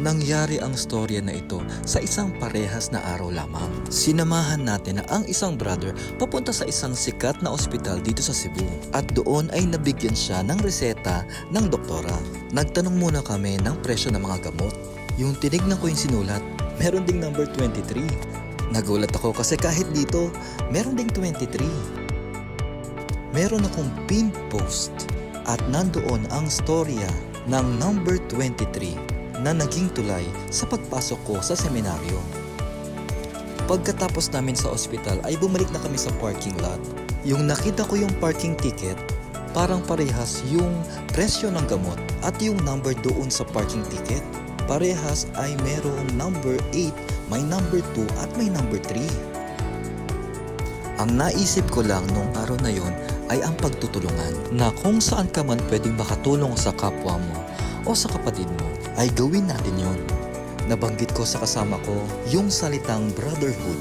Nangyari ang storya na ito sa isang parehas na araw lamang. Sinamahan natin na ang isang brother papunta sa isang sikat na ospital dito sa Cebu. At doon ay nabigyan siya ng reseta ng doktora. Nagtanong muna kami ng presyo ng mga gamot. Yung tinignan ko yung sinulat, meron ding number 23. Nagulat ako kasi kahit dito, meron ding 23. Meron akong pin post at nandoon ang storya ng number 23 na naging tulay sa pagpasok ko sa seminaryo. Pagkatapos namin sa ospital ay bumalik na kami sa parking lot. Yung nakita ko yung parking ticket, parang parehas yung presyo ng gamot at yung number doon sa parking ticket. Parehas ay merong number 8, may number 2 at may number 3. Ang naisip ko lang nung araw na yon ay ang pagtutulungan na kung saan ka man pwedeng makatulong sa kapwa mo o sa kapatid mo ay gawin natin yon. Nabanggit ko sa kasama ko yung salitang brotherhood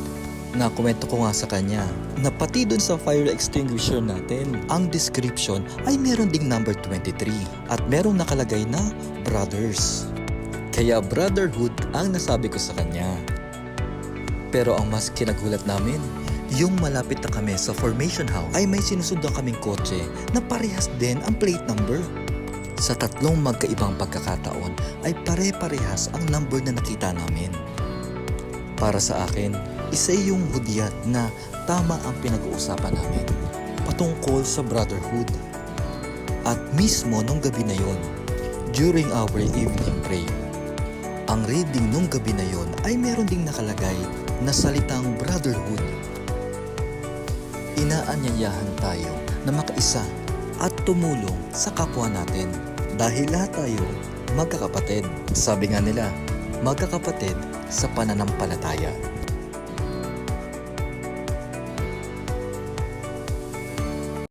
na komento ko nga sa kanya na pati dun sa fire extinguisher natin ang description ay meron ding number 23 at merong nakalagay na brothers. Kaya brotherhood ang nasabi ko sa kanya. Pero ang mas kinagulat namin, yung malapit na kami sa formation house ay may sinusundan kaming kotse na parehas din ang plate number. Sa tatlong magkaibang pagkakataon ay pare-parehas ang number na nakita namin. Para sa akin, isa yung hudyat na tama ang pinag-uusapan namin patungkol sa brotherhood. At mismo nung gabi na yon, during our evening prayer, ang reading nung gabi na yon ay meron ding nakalagay na salitang brotherhood. Inaanyayahan tayo na makaisa at tumulong sa kapwa natin dahil lahat tayo magkakapatid. Sabi nga nila, magkakapatid sa pananampalataya.